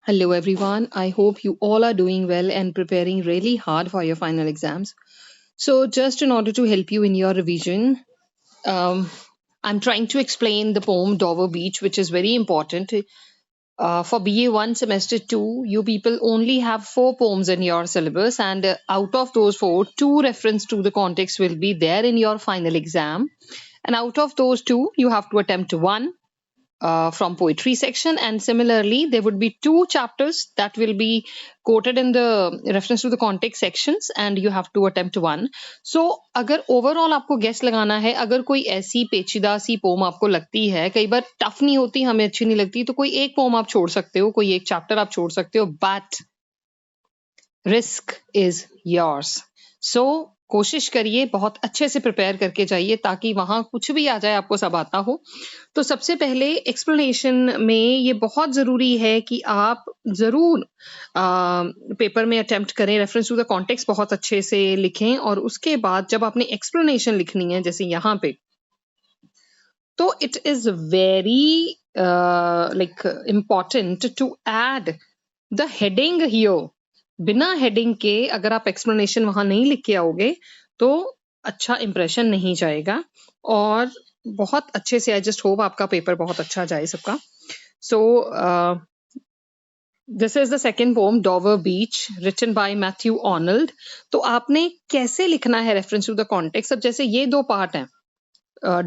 Hello everyone. I hope you all are doing well and preparing really hard for your final exams. So, just in order to help you in your revision, I'm trying to explain the poem Dover Beach, which is very important. For BA1 semester 2, you people only have 4 poems in your syllabus, and out of those 4, 2 reference to the context will be there in your final exam. And out of those 2, you have to attempt 1 from poetry section, and similarly there would be 2 chapters that will be quoted in the reference to the context sections, and you have to attempt 1. So अगर overall आपको guess लगाना है, अगर कोई ऐसी पेचीदा सी pome आपको लगती है, कई बार टफ नहीं होती, हमें अच्छी नहीं लगती, तो कोई एक पोम आप छोड़ सकते हो, कोई एक चैप्टर आप छोड़ सकते हो, बट रिस्क इज योर्स. सो कोशिश करिए, बहुत अच्छे से प्रिपेयर करके जाइए ताकि वहां कुछ भी आ जाए आपको सब आता हो. तो सबसे पहले एक्सप्लेनेशन में ये बहुत जरूरी है कि आप जरूर पेपर में अटेम्प्ट करें, रेफरेंस टू द कॉन्टेक्स्ट बहुत अच्छे से लिखें, और उसके बाद जब आपने एक्सप्लेनेशन लिखनी है जैसे यहाँ पे, तो it is very like important to add the heading here. बिना हेडिंग के अगर आप एक्सप्लेनेशन वहां नहीं लिख के आओगे तो अच्छा इंप्रेशन नहीं जाएगा, और बहुत अच्छे से आई जस्ट होप आपका पेपर बहुत अच्छा जाए सबका. So this is the second poem Dover Beach written by Matthew Arnold. तो आपने कैसे लिखना है रेफरेंस टू द कॉन्टेक्स्ट. अब जैसे ये 2 पार्ट हैं,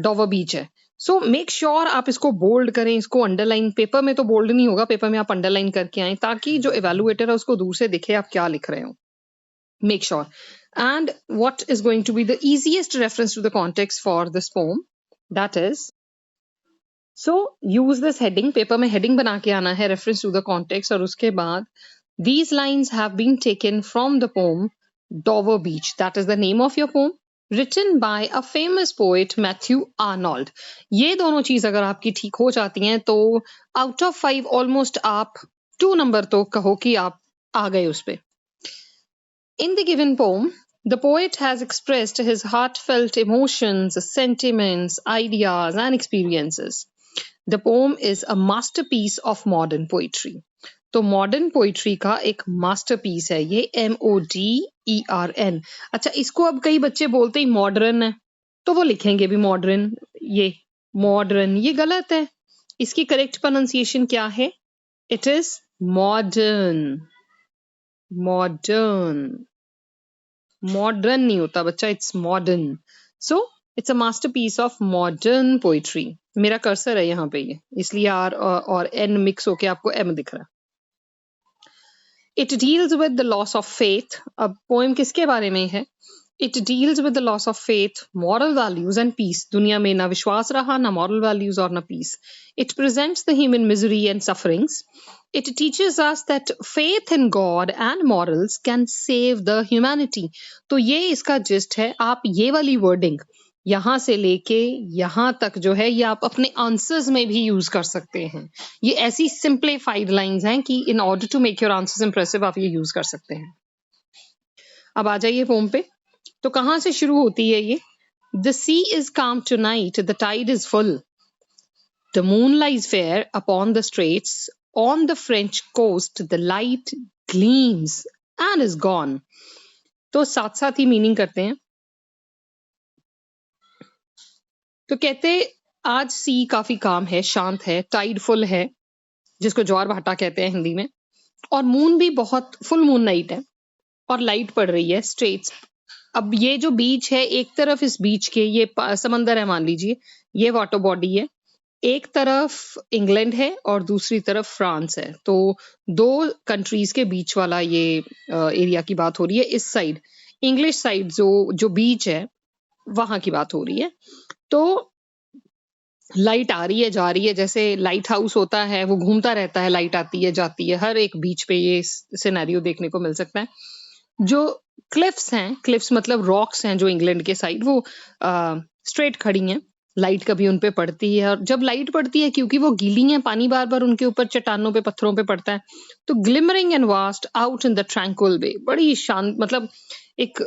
डॉवर बीच है, सो मेक श्योर आप इसको बोल्ड करें, इसको अंडरलाइन. पेपर में तो बोल्ड नहीं होगा, पेपर में आप अंडरलाइन करके आए ताकि जो इवेलुएटर है उसको दूर से दिखे आप क्या लिख रहे हो. Make sure. And what is going to be the easiest reference to the context for this poem? That is, so use this heading. Paper में heading बना के आना है reference to the context, और उसके बाद these lines have been taken from the poem Dover Beach. That is the name of your poem, written by a famous poet Matthew Arnold. ये दोनों चीज अगर आपकी ठीक हो जाती हैं तो out of 5 almost आप 2 नंबर तो कहो कि आप आ गए उस पे. In the given poem, the poet has expressed his heartfelt emotions, sentiments, ideas, and experiences. The poem is a masterpiece of modern poetry. तो मॉडर्न पोइट्री का एक मास्टरपीस है ये, MODERN. अच्छा, इसको अब कई बच्चे बोलते ही मॉडर्न है, तो वो लिखेंगे भी मॉडर्न. ये मॉडर्न ये गलत है. इसकी करेक्ट प्रोनाउंसिएशन क्या है? It is modern. Modern, modern नहीं होता बच्चा, it's modern. So it's a masterpiece of modern poetry. मेरा कर्सर है यहाँ पे, ये इसलिए आर और एन मिक्स होके आपको एम दिख रहा है. It deals with the loss of faith. अब पोएम किसके बारे में है? It deals with the loss of faith, moral values and peace. दुनिया में ना विश्वास रहा, ना मॉरल वैल्यूज और ना peace. It presents the human misery and sufferings. It teaches us that faith in God and morals can save the humanity. तो ये इसका जिस्ट है. आप ये वाली वर्डिंग यहाँ से लेके यहाँ तक जो है ये आप अपने आंसर्स में भी यूज कर सकते हैं. ये ऐसी सिंप्लीफाइड लाइंस हैं कि in order to make your answers impressive आप ये यूज कर सकते हैं. अब आ जाइए पोम पे. तो कहाँ से शुरू होती है ये? The sea is calm tonight, the tide is full. The moon lies fair upon the straits. On the French coast, the light gleams and is gone. तो साथ साथ ही मीनिंग करते हैं. तो कहते आज सी काफी काम है, शांत है, टाइड फुल है, जिसको ज्वार भाटा कहते हैं हिंदी में, और मून भी बहुत फुल मून नाइट है और लाइट पड़ रही है स्ट्रेट्स. अब ये जो बीच है, एक तरफ इस बीच के ये समंदर है मान लीजिए, ये वाटर बॉडी है, एक तरफ इंग्लैंड है और दूसरी तरफ फ्रांस है. तो 2 कंट्रीज के बीच वाला ये एरिया की बात हो रही है. इस साइड इंग्लिश साइड जो बीच है वहां की बात हो रही है. तो लाइट आ रही है जा रही है, जैसे लाइट हाउस होता है वो घूमता रहता है, लाइट आती है जाती है. हर एक बीच पे ये सिनेरियो देखने को मिल सकता है. जो क्लिफ्स हैं, क्लिफ्स मतलब रॉक्स हैं जो इंग्लैंड के साइड, वो स्ट्रेट खड़ी हैं. लाइट कभी उन पे पड़ती है, और जब लाइट पड़ती है क्योंकि वो गीली हैं, पानी बार बार उनके ऊपर चट्टानों पे पत्थरों पे पड़ता है, तो glimmering and vast out in the tranquil bay, बड़ी शांत, मतलब एक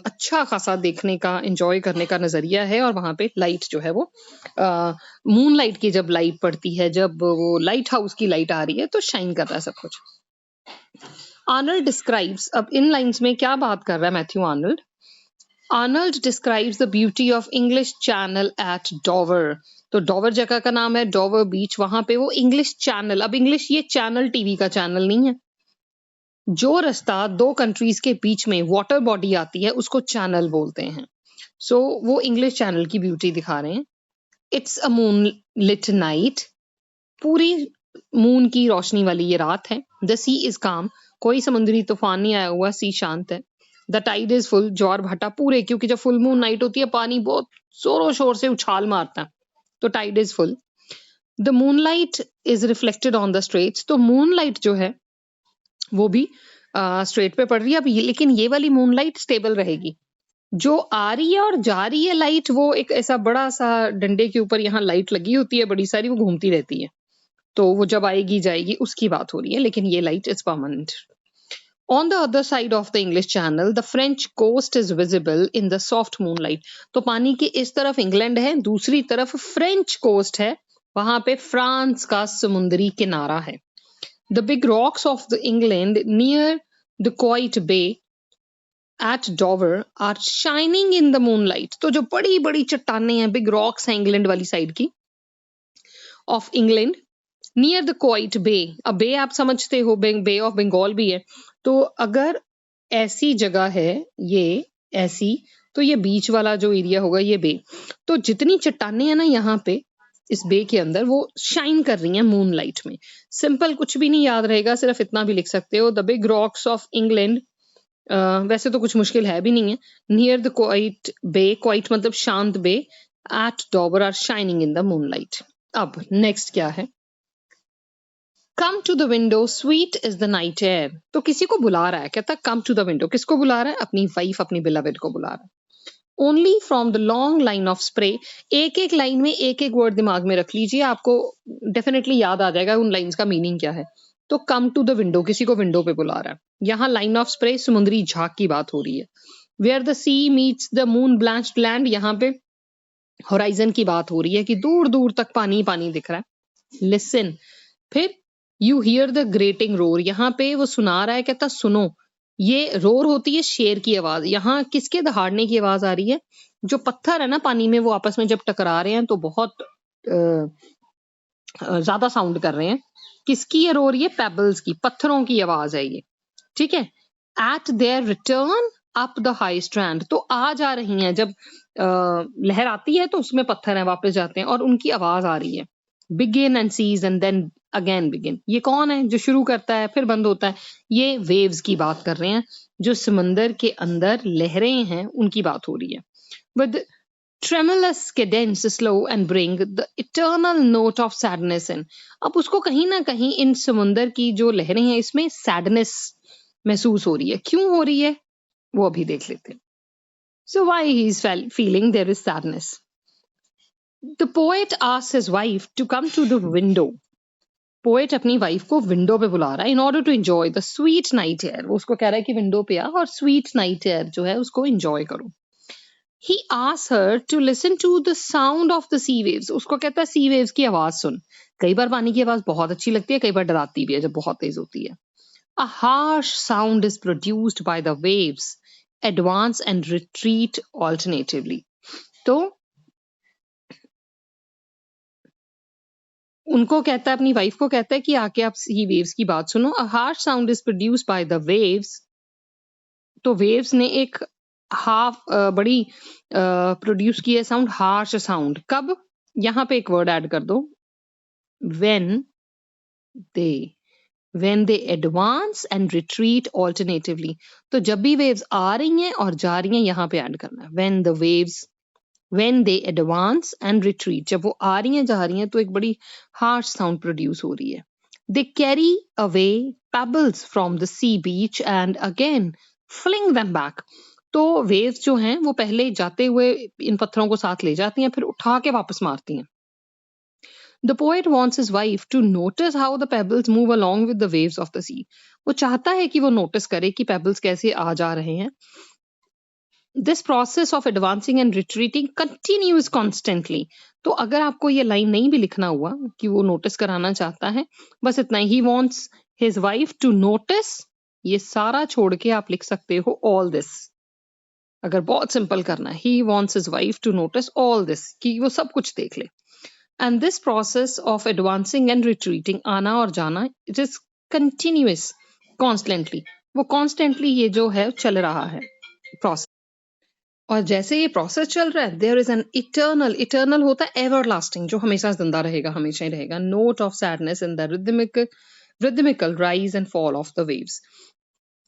अच्छा खासा देखने का, एंजॉय करने का नजरिया है। और वहां पे लाइट जो है वो मून लाइट की जब लाइट पड़ती है, जब वो लाइट हाउस की लाइट आ रही है, तो शाइन कर रहा है सब कुछ। आर्नल्ड डिस्क्राइब्स, अब इन लाइंस में क्या बात कर रहा है Matthew Arnold? Arnold describes the beauty of English Channel at Dover. तो डॉवर जगह का नाम है, डॉवर बीच, वहां पे वो इंग्लिश चैनल, अब इंग्लिश ये चैनल टीवी का चैनल नहीं है, जो रास्ता दो कंट्रीज के बीच में वाटर बॉडी आती है उसको चैनल बोलते हैं। सो वो इंग्लिश चैनल की ब्यूटी दिखा रहे हैं। It's a moonlit night, पूरी मून की रोशनी वाली ये रात है। द सी इज काम, कोई समुद्री तूफान नहीं आया हुआ, सी शांत है। द टाइड इज फुल, ज्वार भाटा पूरे, क्योंकि जब फुल मून नाइट होती है पानी बहुत जोरों शोर से उछाल मारता है, तो tide is full. The moon light is reflected on the straits, तो मून लाइट जो है वो भी स्ट्रेट पे पड़ रही है। अब लेकिन ये वाली मून लाइट स्टेबल रहेगी, जो आ रही है और जा रही है लाइट, वो एक ऐसा बड़ा सा डंडे के ऊपर यहाँ लाइट लगी होती है बड़ी सारी, वो घूमती रहती है, तो वो जब आएगी जाएगी उसकी बात हो रही है, लेकिन ये light is permanent. On the other side of the English Channel, the French coast is visible in the soft moonlight. तो पानी के इस तरफ इंग्लैंड है, दूसरी तरफ फ्रेंच कोस्ट है, वहां पे फ्रांस का समुद्री किनारा है। The big rocks of the England near the Quiet Bay at Dover are shining in the moonlight. तो जो बड़ी बड़ी चट्टाने हैं, बिग रॉक्स हैं इंग्लैंड वाली साइड की, off England, near the quiet bay. अब बे आप समझते हो, बे ऑफ बंगाल भी है, तो अगर ऐसी जगह है ये ऐसी, तो ये बीच वाला जो एरिया होगा ये बे, तो जितनी चट्टाने हैं ना यहाँ पे इस बे के अंदर, वो शाइन कर रही हैं मून लाइट में। सिंपल, कुछ भी नहीं याद रहेगा, सिर्फ इतना भी लिख सकते हो, the big rocks of England, वैसे तो कुछ मुश्किल है भी नहीं है, near the quiet bay, quiet मतलब शांत बे, at Dover are shining in the moon light. अब नेक्स्ट क्या है? Come to the window, sweet is the night air. तो किसी को बुला रहा है, कहता कम टू द विंडो, किसको बुला रहा है? अपनी वाइफ, अपनी बिलवेड को बुला रहा है। Only from the long line of spray, एक एक लाइन में एक एक वर्ड दिमाग में रख लीजिए, आपको डेफिनेटली याद आ जाएगा उन लाइंस का मीनिंग क्या है। तो कम टू द विंडो, किसी को विंडो पे बुला रहा है। यहाँ लाइन ऑफ स्प्रे, समुद्री झाग की बात हो रही है। Where the sea meets the moon blanched land, यहाँ पे होराइजन की बात हो रही है कि दूर दूर तक पानी पानी दिख रहा है। लिसन, फिर you here the grating roar, यहाँ पे वो सुना रहा है, कहता सुनो। ये रोर होती है शेर की आवाज, यहाँ किसके दहाड़ने की आवाज आ रही है? जो पत्थर है ना पानी में, वो आपस में जब टकरा रहे हैं तो बहुत ज्यादा साउंड कर रहे हैं। किसकी ये रोर? ये पेबल्स की, पत्थरों की आवाज है ये, ठीक है। Eight there return up the high strand, तो आ जा रही हैं, जब लहर आती है तो उसमें पत्थर है, वापस जाते हैं और उनकी आवाज आ रही है। Begin and cease and then again begin, ये कौन है जो शुरू करता है फिर बंद होता है? ये वेव्स की बात कर रहे हैं, जो समंदर के अंदर लहरें हैं उनकी बात हो रही है। With tremulous cadence slow and bring the eternal note of sadness in, अब उसको कहीं ना कहीं इन समुंदर की जो लहरें हैं इसमें सैडनेस महसूस हो रही है। क्यों हो रही है वो अभी देख लेते हैं। So why he is feeling there is sadness? The poet asks his wife to come to the window. Poet अपनी वाइफ को विंडो पे बुला रहा है, in order to enjoy the sweet night air. वो उसको कह रहा है कि विंडो पे आ और स्वीट नाइट एयर जो है उसको एंजॉय करो। He asks her to listen to the sound of the sea waves. उसको कहता है सी वेव्स की आवाज सुन। कई बार पानी की आवाज बहुत अच्छी लगती है, कई बार डराती भी है जब बहुत तेज होती है। A harsh sound is produced by the waves, advance and retreat alternatively. तो उनको कहता है, अपनी वाइफ को कहता है कि आके आप सी वेव्स की बात सुनो। A harsh sound is produced by the waves. तो वेव्स ने एक बड़ी प्रोड्यूस की है साउंड, हार्श साउंड। कब? यहाँ पे एक वर्ड ऐड कर दो, when they advance and retreat alternatively। तो जब भी वेव्स आ रही हैं और जा रही हैं, यहाँ पे ऐड करना है when they advance and retreat, जब वो आ रही हैं जा रही हैं तो एक बड़ी harsh sound प्रोड्यूस हो रही है। They carry away pebbles from the sea beach and again fling them back। तो वेव्स जो हैं वो पहले जाते हुए इन पत्थरों को साथ ले जाती हैं, फिर उठा के वापस मारती हैं. The poet wants his wife to notice how the pebbles move along with the waves of the sea. वो चाहता है कि वो नोटिस करे कि पेबल्स कैसे आ जा रहे हैं. This process of advancing and retreating continues constantly. तो अगर आपको ये लाइन नहीं भी लिखना हुआ कि वो नोटिस कराना चाहता है, बस इतना ही. He wants his wife to notice, ये सारा छोड़ के आप लिख सकते हो all this. अगर बहुत सिंपल करना है, he wants his wife to notice all this, कि वो सब कुछ देख ले. And this process of advancing and retreating, आना और जाना, it is continuous, constantly. वो constantly ये जो है चल रहा है process. और जैसे ये प्रोसेस चल रहा है, देयर इज एन इटर्नल होता है एवरलास्टिंग, जो हमेशा जिंदा रहेगा, हमेशा ही रहेगा. Note of sadness in the rhythmical rise and fall of the waves.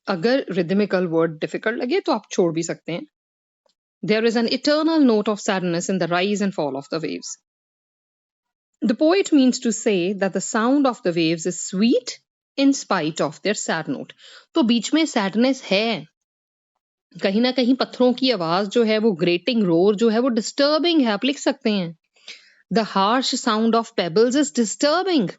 अगर रिदमिकल वर्ड डिफिकल्ट लगे तो आप छोड़ भी सकते हैं. There is an eternal note of sadness in the rise and fall of the waves. The poet means to say that the sound of the waves is sweet in spite of their sad note. तो बीच में sadness है, कहीं ना कहीं पत्थरों की आवाज जो है वो ग्रेटिंग रोर जो है वो डिस्टर्बिंग है, आप लिख सकते हैं. The harsh sound of pebbles is disturbing,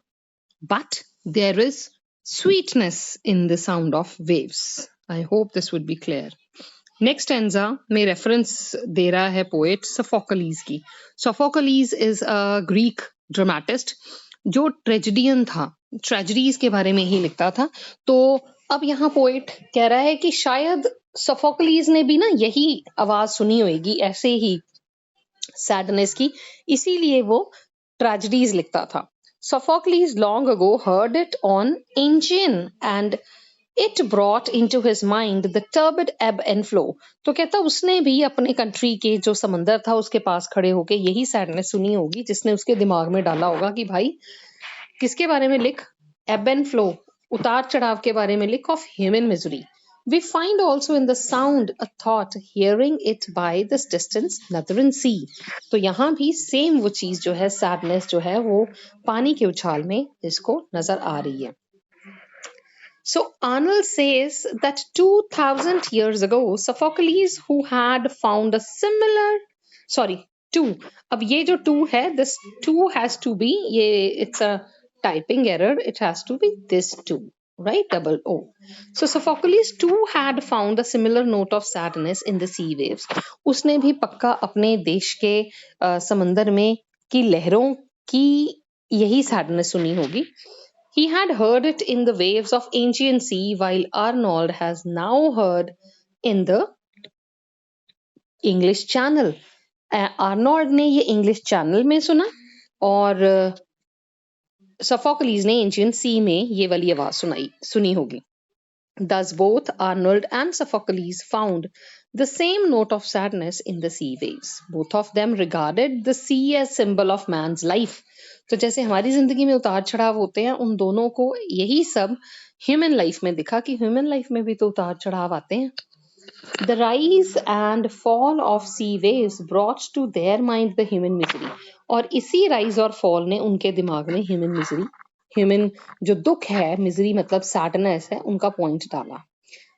but there is sweetness in the sound of waves. I hope this would be clear. Next stanza में रेफरेंस दे रहा है पोएट सोफोकलीज की. Sophocles is a Greek dramatist जो tragedian था, tragedies के बारे में ही लिखता था. तो अब यहाँ पोएट कह रहा है कि शायद सोफोकलीज ने भी ना यही आवाज सुनी होगी, ऐसे ही सैडनेस की, इसीलिए वो ट्रेजेडीज लिखता था. Sophocles long ago heard it on Aegean and it brought into his mind the turbid ebb and flow. तो कहता उसने भी अपने कंट्री के जो समंदर था उसके पास खड़े होके यही सैडनेस सुनी होगी, जिसने उसके दिमाग में डाला होगा कि भाई किसके बारे में लिख, एब एंड फ्लो, उतार चढ़ाव के बारे में लिख, of human misery. We find also in the sound a thought, hearing it by this distance, northern sea. तो यहाँ भी सेम वो चीज जो है, सैडनेस जो है वो पानी के उछाल में इसको नजर आ रही है. So Arnold says that 2000 years ago, Sophocles, who had found a similar, two. अब ये जो two है, this two has to be, it's a typing error, it has to be this two. Right, double O. So Sophocles too had found a similar note of sadness in the sea waves. उसने भी पक्का अपने देश के समंदर में की लहरों की यही sadness सुनी होगी. He had heard it in the waves of ancient sea, while Arnold has now heard in the English Channel. Arnold ने ये English Channel में सुना और सोफोकलीज ने एंशियंट सी में ये वाली आवाज सुनी होगी. Thus both Arnold and Sophocles found the same note of sadness in the sea waves. Both of them regarded the sea as symbol of man's life. तो जैसे हमारी जिंदगी में उतार चढ़ाव होते हैं, उन दोनों को यही सब ह्यूमन लाइफ में दिखा कि ह्यूमन लाइफ में भी तो उतार चढ़ाव आते हैं. The rise and fall of sea waves brought to their mind the human misery. और इसी राइज और फॉल ने उनके दिमाग में ह्यूमन मिजरी, ह्यूमन जो दुख है, मिजरी मतलब सैडनेस है, उनका पॉइंट डाला.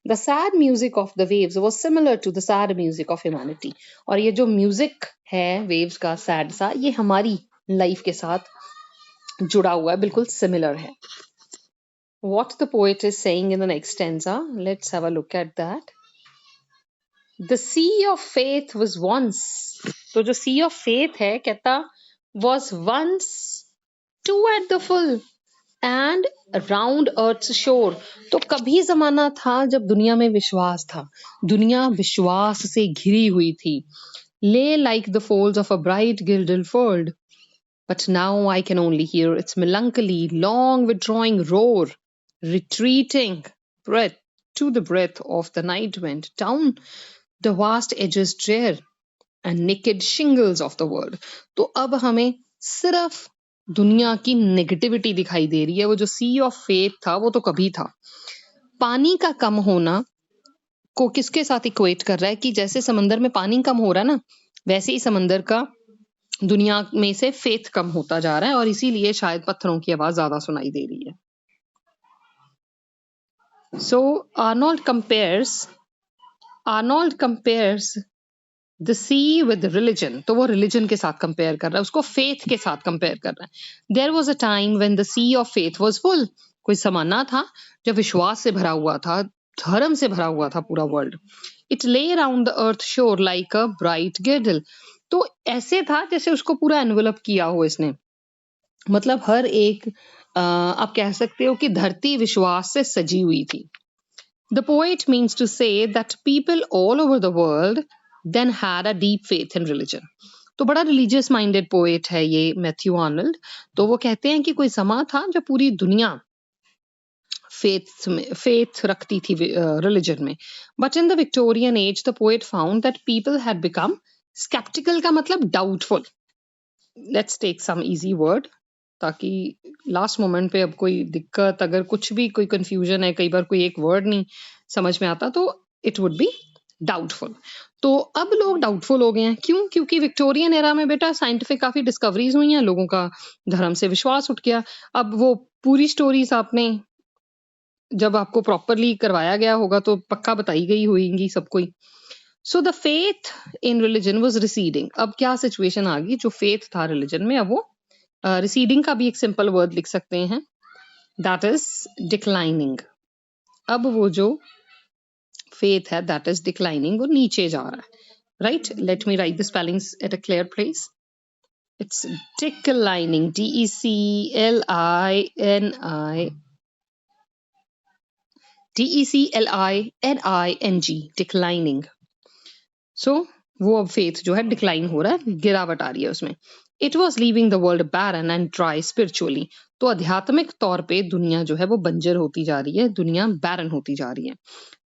The sad music of the waves was similar to the sad music of humanity. और ये जो म्यूजिक है वेव्स का सैड सा, ये हमारी लाइफ के साथ जुड़ा हुआ है, बिल्कुल सिमिलर है. What the poet is saying in the next stanza, let's have a look at that. The sea of faith was once. तो जो sea of faith है, कहता was once too at the full and round earth's shore. तो कभी जमाना था जब दुनिया में विश्वास था, दुनिया विश्वास से घिरी हुई थी. Lay like the folds of a bright gilded fold. But now I can only hear its melancholy, long withdrawing roar, retreating breath to the breath of the night wind down the vast edges drear and naked shingles of the world. तो अब हमें सिर्फ दुनिया की negativity दिखाई दे रही है. वो जो सी ऑफ फेथ था वो तो कभी था. पानी का कम होना को किसके साथ इक्वेट कर रहा है कि जैसे समंदर में पानी कम हो रहा है ना, वैसे ही समंदर का दुनिया में से फेथ कम होता जा रहा है और इसीलिए शायद पत्थरों की आवाज ज्यादा सुनाई दे रही है. So Arnold compares Arnold compares the sea with religion, तो वो रिलीजन के साथ कंपेयर कर रहा है, उसको फेथ के साथ कंपेयर कर रहा है. There was a time when the sea of faith was full. कोई जमाना था जब विश्वास से भरा हुआ था, धर्म से भरा हुआ था पूरा वर्ल्ड. इट ले अराउंड द अर्थ शोर लाइक अ ब्राइट गिrdle. तो ऐसे था जैसे उसको पूरा एनवेलप किया हो इसने. मतलब हर एक आप कह सकते हो कि धरती विश्वास से सजी हुई थी. The poet means to say that people all over the world then had a deep faith in religion. तो बड़ा रिलीजियस माइंडेड पोएट है ये मैथ्यू आर्नल्ड. तो वो कहते हैं कि कोई समा था जब पूरी दुनिया फेथ रखती थी रिलीजन में. But in the Victorian age the poet found that people had become sceptical, का मतलब doubtful. Let's take some easy word, ताकि लास्ट मोमेंट पे अब कोई दिक्कत, अगर कुछ भी कोई कंफ्यूजन है, कई बार कोई एक वर्ड नहीं समझ में आता, तो इट वुड बी डाउटफुल. तो अब लोग डाउटफुल हो गए हैं. क्यों? क्योंकि विक्टोरियन एरा में बेटा साइंटिफिक काफी डिस्कवरीज हुई हैं, लोगों का धर्म से विश्वास उठ गया. अब वो पूरी स्टोरीज आपने जब आपको प्रॉपरली करवाया गया होगा तो पक्का बताई गई होगी सबको ही. So the faith in religion was receding. अब क्या सिचुएशन आ गई, जो फेथ था रिलीजन में अब वो रिसीडिंग का भी एक सिंपल वर्ड लिख सकते हैं, दैट इज डिक्लाइनिंग. अब वो जो फेथ है दैट इज डिक्लाइनिंग, वो नीचे जा रहा है. Right, let me write the spellings at a clear place. It's declining, DECLINING, declining. So वो अब फेथ जो है डिक्लाइन हो रहा है, गिरावट आ रही है उसमें. It was leaving the world barren and dry spiritually. तो आध्यात्मिक तौर पे दुनिया जो है वो बंजर होती जा रही है, दुनिया बैरन होती जा रही है.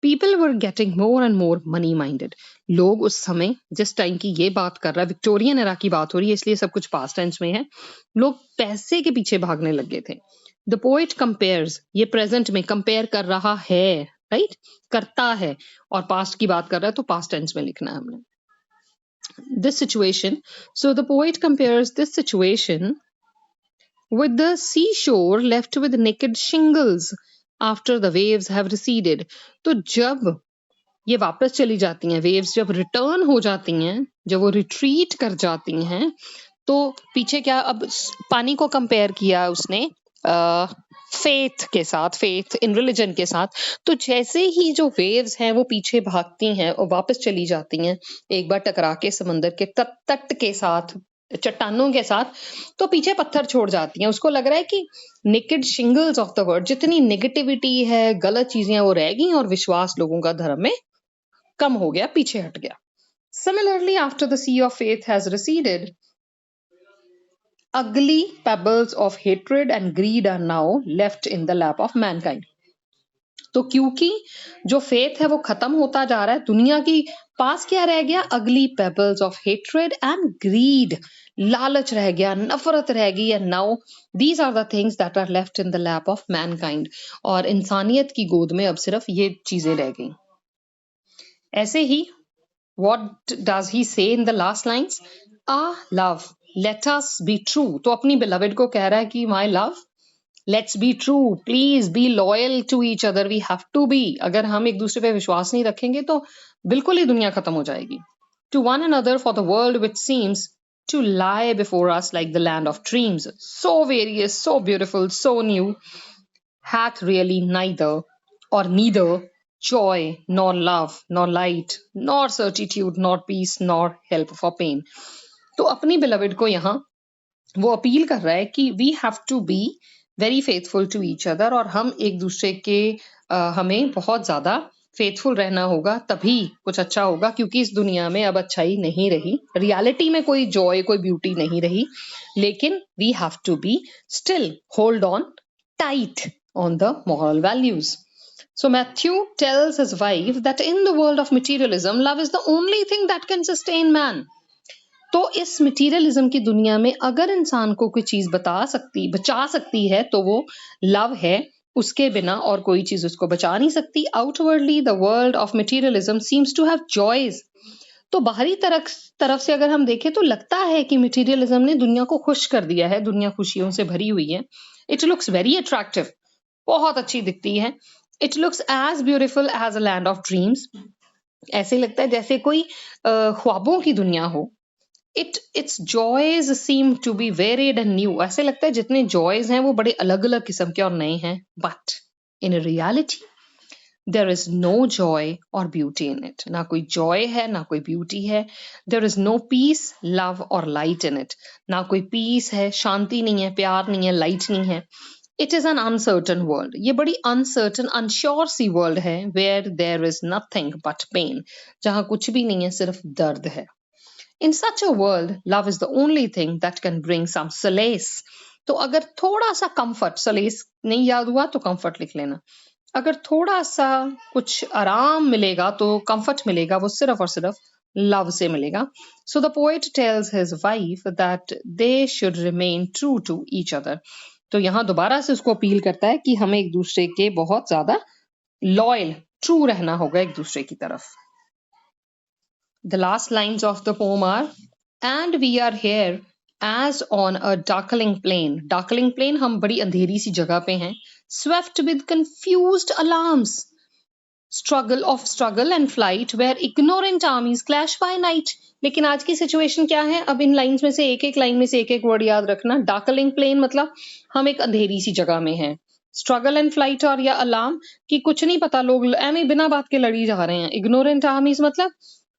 People were getting more and more money minded. लोग उस समय, जिस टाइम की ये बात कर रहा है, विक्टोरियन एरा की बात हो रही है, इसलिए सब कुछ पास्ट टेंस में है. लोग पैसे के पीछे भागने लगे थे. द पोएट कंपेयर्स, ये प्रेजेंट में कंपेयर कर रहा है, राइट, करता है, और पास्ट की बात कर रहा है तो पास्ट टेंस में लिखना है हमने. This situation, so the poet compares this situation with the seashore left with naked shingles after the waves have receded. तो जब ये वापस चली जाती हैं, वेव्स जब रिटर्न हो जाती हैं, जब वो रिट्रीट कर जाती हैं, तो पीछे क्या, अब पानी को कंपेयर किया उसने फेथ के साथ, फेथ इन रिलीजन के साथ. तो जैसे ही जो वेव्स हैं वो पीछे भागती हैं और वापस चली जाती हैं, एक बार टकरा के समंदर के तट के साथ, चट्टानों के साथ, तो पीछे पत्थर छोड़ जाती हैं. उसको लग रहा है कि naked shingles of the world, जितनी नेगेटिविटी है, गलत चीजें वो रह गई और विश्वास लोगों का धर्म में कम हो गया, पीछे हट गया. Similarly, after the sea of faith has receded, ugly pebbles of hatred and greed are now left in the lap of mankind. तो क्योंकि जो फेथ है वो खत्म होता जा रहा है, दुनिया की पास क्या रह गया, अगली pebbles of hatred and greed, लालच रह गया, नफरत रह गई. And now these are the things that are left in the lap of mankind. और इंसानियत की गोद में अब सिर्फ ये चीजें रह गई. ऐसे ही what does he say in the last lines? Ah, love, let us be true. तो अपनी beloved को कह रहा है कि my love, let's be true, please be loyal to each other, we have to be. अगर हम एक दूसरे पे विश्वास नहीं रखेंगे तो बिल्कुल ही दुनिया खत्म हो जाएगी. To one another for the world which seems to lie before us like the land of dreams, so various, so beautiful, so new, hath really neither or neither joy, nor love, nor light, nor certitude, nor peace, nor help for pain. तो अपनी beloved को यहाँ वो appeal कर रहा है कि we have to be very faithful to each other, और हम एक दूसरे के हमें बहुत ज्यादा फेथफुल रहना होगा, तभी कुछ अच्छा होगा. क्योंकि इस दुनिया में अब अच्छाई नहीं रही, रियलिटी में कोई जॉय, कोई ब्यूटी नहीं रही. लेकिन we have to be still hold on tight on the moral values. So Matthew tells his wife that in the world of materialism, love is the only thing that can sustain man. तो इस materialism की दुनिया में अगर इंसान को कोई चीज बचा सकती है तो वो लव है. उसके बिना और कोई चीज उसको बचा नहीं सकती. Outwardly the world of materialism seems to have joys. तो बाहरी तरफ से अगर हम देखें तो लगता है कि मटीरियलिज्म ने दुनिया को खुश कर दिया है, दुनिया खुशियों से भरी हुई है. इट लुक्स वेरी अट्रैक्टिव, बहुत अच्छी दिखती है. It looks as beautiful as a land of dreams. ऐसे लगता है जैसे कोई ख्वाबों की दुनिया हो. Its joys seem to be varied and new. ऐसे लगता है जितने joys हैं वो बड़े अलग अलग किस्म के और नए हैं. But in reality there is no joy or beauty in it. ना कोई joy है ना कोई beauty है. There is no peace, love or light in it. ना कोई peace है, शांति नहीं है, प्यार नहीं है, light नहीं है. It is an uncertain world. ये बड़ी uncertain, unsure सी world है where there is nothing but pain. जहाँ कुछ भी नहीं है, सिर्फ दर्द है. In such a world, love is the only thing that can bring some solace. तो अगर थोड़ा सा comfort, solace नहीं याद हुआ तो comfort लिख लेना. अगर थोड़ा सा कुछ आराम मिलेगा तो comfort मिलेगा, वो सिर्फ और सिर्फ love से मिलेगा. So the poet tells his wife that they should remain true to each other. तो यहाँ दोबारा से उसको अपील करता है कि हमें एक दूसरे के बहुत ज्यादा loyal, true रहना होगा एक दूसरे की तरफ. The last lines of the poem are, and we are here as on a darkling plain. Darkling plain, हम बड़ी अंधेरी सी जगह पे हैं. Swept with confused alarms. Struggle and flight where ignorant armies clash by night. लेकिन आज की situation क्या है? अब इन लाइंस में से एक लाइन में से एक वर्ड याद रखना. डार्कलिंग प्लेन मतलब हम एक अंधेरी सी जगह में हैं. स्ट्रगल एंड फ्लाइट और या अलार्म कि कुछ नहीं पता, लोग एम बिना बात के लड़ी जा रहे हैं. इग्नोरेंट आर्मीज मतलब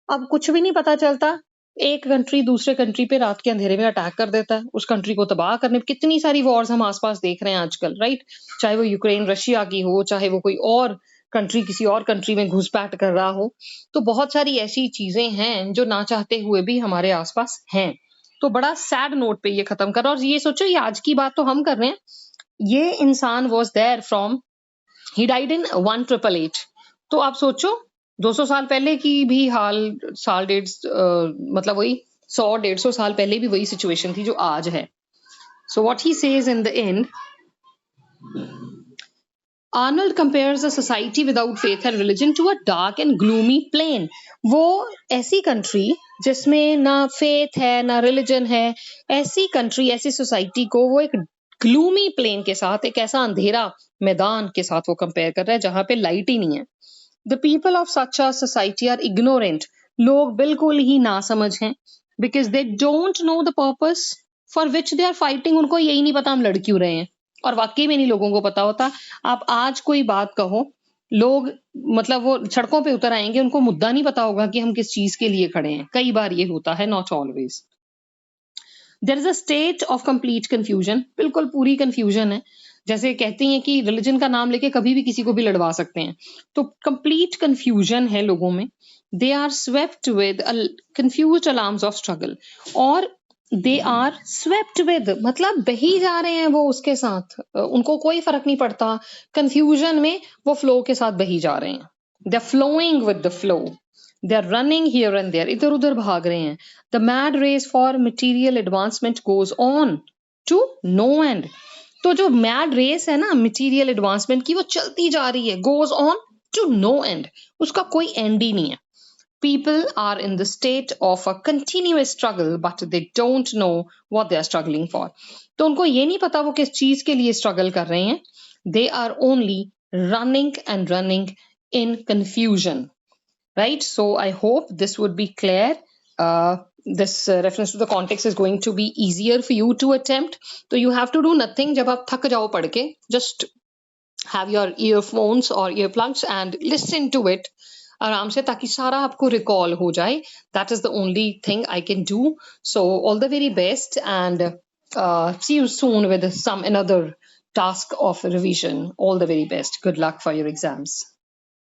अब कुछ भी नहीं पता चलता. एक कंट्री दूसरे कंट्री पे रात के अंधेरे में अटैक कर देता है, उस कंट्री को तबाह करने. कितनी सारी वॉर्स हम आसपास देख रहे हैं आजकल, राइट? चाहे वो यूक्रेन रशिया की हो, चाहे वो कोई और कंट्री किसी और कंट्री में घुसपैठ कर रहा हो. तो बहुत सारी ऐसी चीजें हैं जो ना चाहते हुए भी हमारे आसपास हैं. तो बड़ा सैड नोट पे ये खत्म कर. और ये सोचो, ये आज की बात तो हम कर रहे हैं, ये इंसान was there from, he died in 1888. तो आप सोचो 200 साल पहले की भी हाल, साल डेढ़ मतलब वही 100-150 साल पहले भी वही सिचुएशन थी जो आज है. So what he says in the end, Arnold compares a society without faith and religion to a dark and gloomy plain. वो ऐसी कंट्री जिसमें ना फेथ है ना रिलीजन है, ऐसी कंट्री, ऐसी सोसाइटी को वो एक ग्लूमी प्लेन के साथ, एक ऐसा अंधेरा मैदान के साथ वो कंपेयर कर रहा है जहां पे लाइट ही नहीं है. The people of such a society are ignorant. लोग बिल्कुल ही नासमझ हैं. Because they don't know the purpose for which they are fighting. उनको यही नहीं पता हम लड़ क्यों रहे हैं. और वाकई में नहीं लोगों को पता होता. आप आज कोई बात कहो, लोग मतलब वो सड़कों पे उतर आएंगे, उनको मुद्दा नहीं पता होगा कि हम किस चीज के लिए खड़े हैं. कई बार ये होता है, not always. There is a state of complete confusion. बिल्कुल पूरी कंफ्यूजन है. जैसे कहती हैं कि रिलीजन का नाम लेके कभी भी किसी को भी लड़वा सकते हैं. तो कंप्लीट कंफ्यूजन है लोगों में. They are swept with confused alarms of struggle. और दे आर स्वेप्ट विद मतलब बही जा रहे हैं वो उसके साथ, उनको कोई फर्क नहीं पड़ता. कंफ्यूजन में वो फ्लो के साथ बही जा रहे हैं. They are flowing with the flow. They are running here and there, इधर उधर भाग रहे हैं. The mad race for material advancement goes on to no end. तो जो मैड रेस है ना मटीरियल एडवांसमेंट की, वो चलती जा रही है. Goes on to no end, उसका कोई एंड ही नहीं है. People are in the state of a continuous struggle, but they don't know what they are struggling for. तो उनको ये नहीं पता वो किस चीज के लिए स्ट्रगल कर रहे हैं. They are only running and running in confusion, right? So I hope this would be clear. This reference to the context is going to be easier for you to attempt. So you have to do nothing. जब आप थक जाओ पढ़ के, just have your earphones or earplugs and listen to it आराम से, ताकि सारा आपको रिकॉल हो जाए. That is the only thing I can do. So all the very best and see you soon with some another task of revision. All the very best. Good luck for your exams.